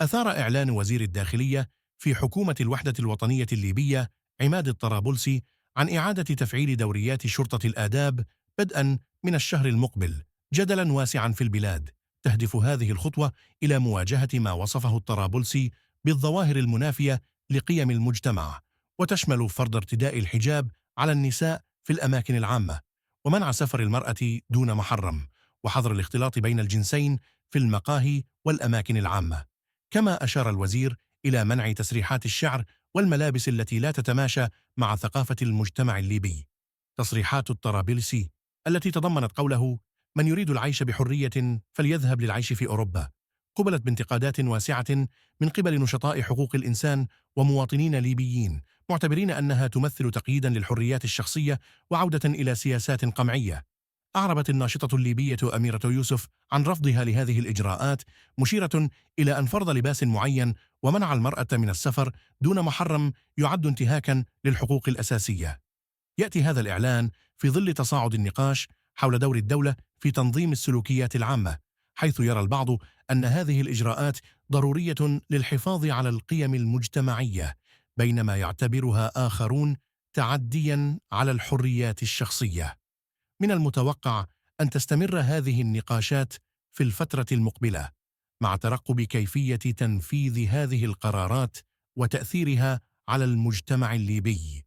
أثار إعلان وزير الداخلية في حكومة الوحدة الوطنية الليبية عماد الطرابلسي عن إعادة تفعيل دوريات شرطة الآداب بدءا من الشهر المقبل جدلا واسعا في البلاد. تهدف هذه الخطوة إلى مواجهة ما وصفه الطرابلسي بالظواهر المنافية لقيم المجتمع، وتشمل فرض ارتداء الحجاب على النساء في الأماكن العامة، ومنع سفر المرأة دون محرم، وحظر الاختلاط بين الجنسين في المقاهي والأماكن العامة. كما أشار الوزير إلى منع تسريحات الشعر والملابس التي لا تتماشى مع ثقافة المجتمع الليبي. تصريحات الطرابلسي التي تضمنت قوله: من يريد العيش بحرية فليذهب للعيش في أوروبا، قُبلت بانتقادات واسعة من قبل نشطاء حقوق الإنسان ومواطنين ليبيين، معتبرين أنها تمثل تقييدا للحريات الشخصية وعودة إلى سياسات قمعية. أعربت الناشطة الليبية أميرة يوسف عن رفضها لهذه الإجراءات، مشيرة إلى أن فرض لباس معين ومنع المرأة من السفر دون محرم يعد انتهاكا للحقوق الأساسية. يأتي هذا الإعلان في ظل تصاعد النقاش حول دور الدولة في تنظيم السلوكيات العامة، حيث يرى البعض أن هذه الإجراءات ضرورية للحفاظ على القيم المجتمعية، بينما يعتبرها آخرون تعديا على الحريات الشخصية. من المتوقع أن تستمر هذه النقاشات في الفترة المقبلة، مع ترقب كيفية تنفيذ هذه القرارات وتأثيرها على المجتمع الليبي.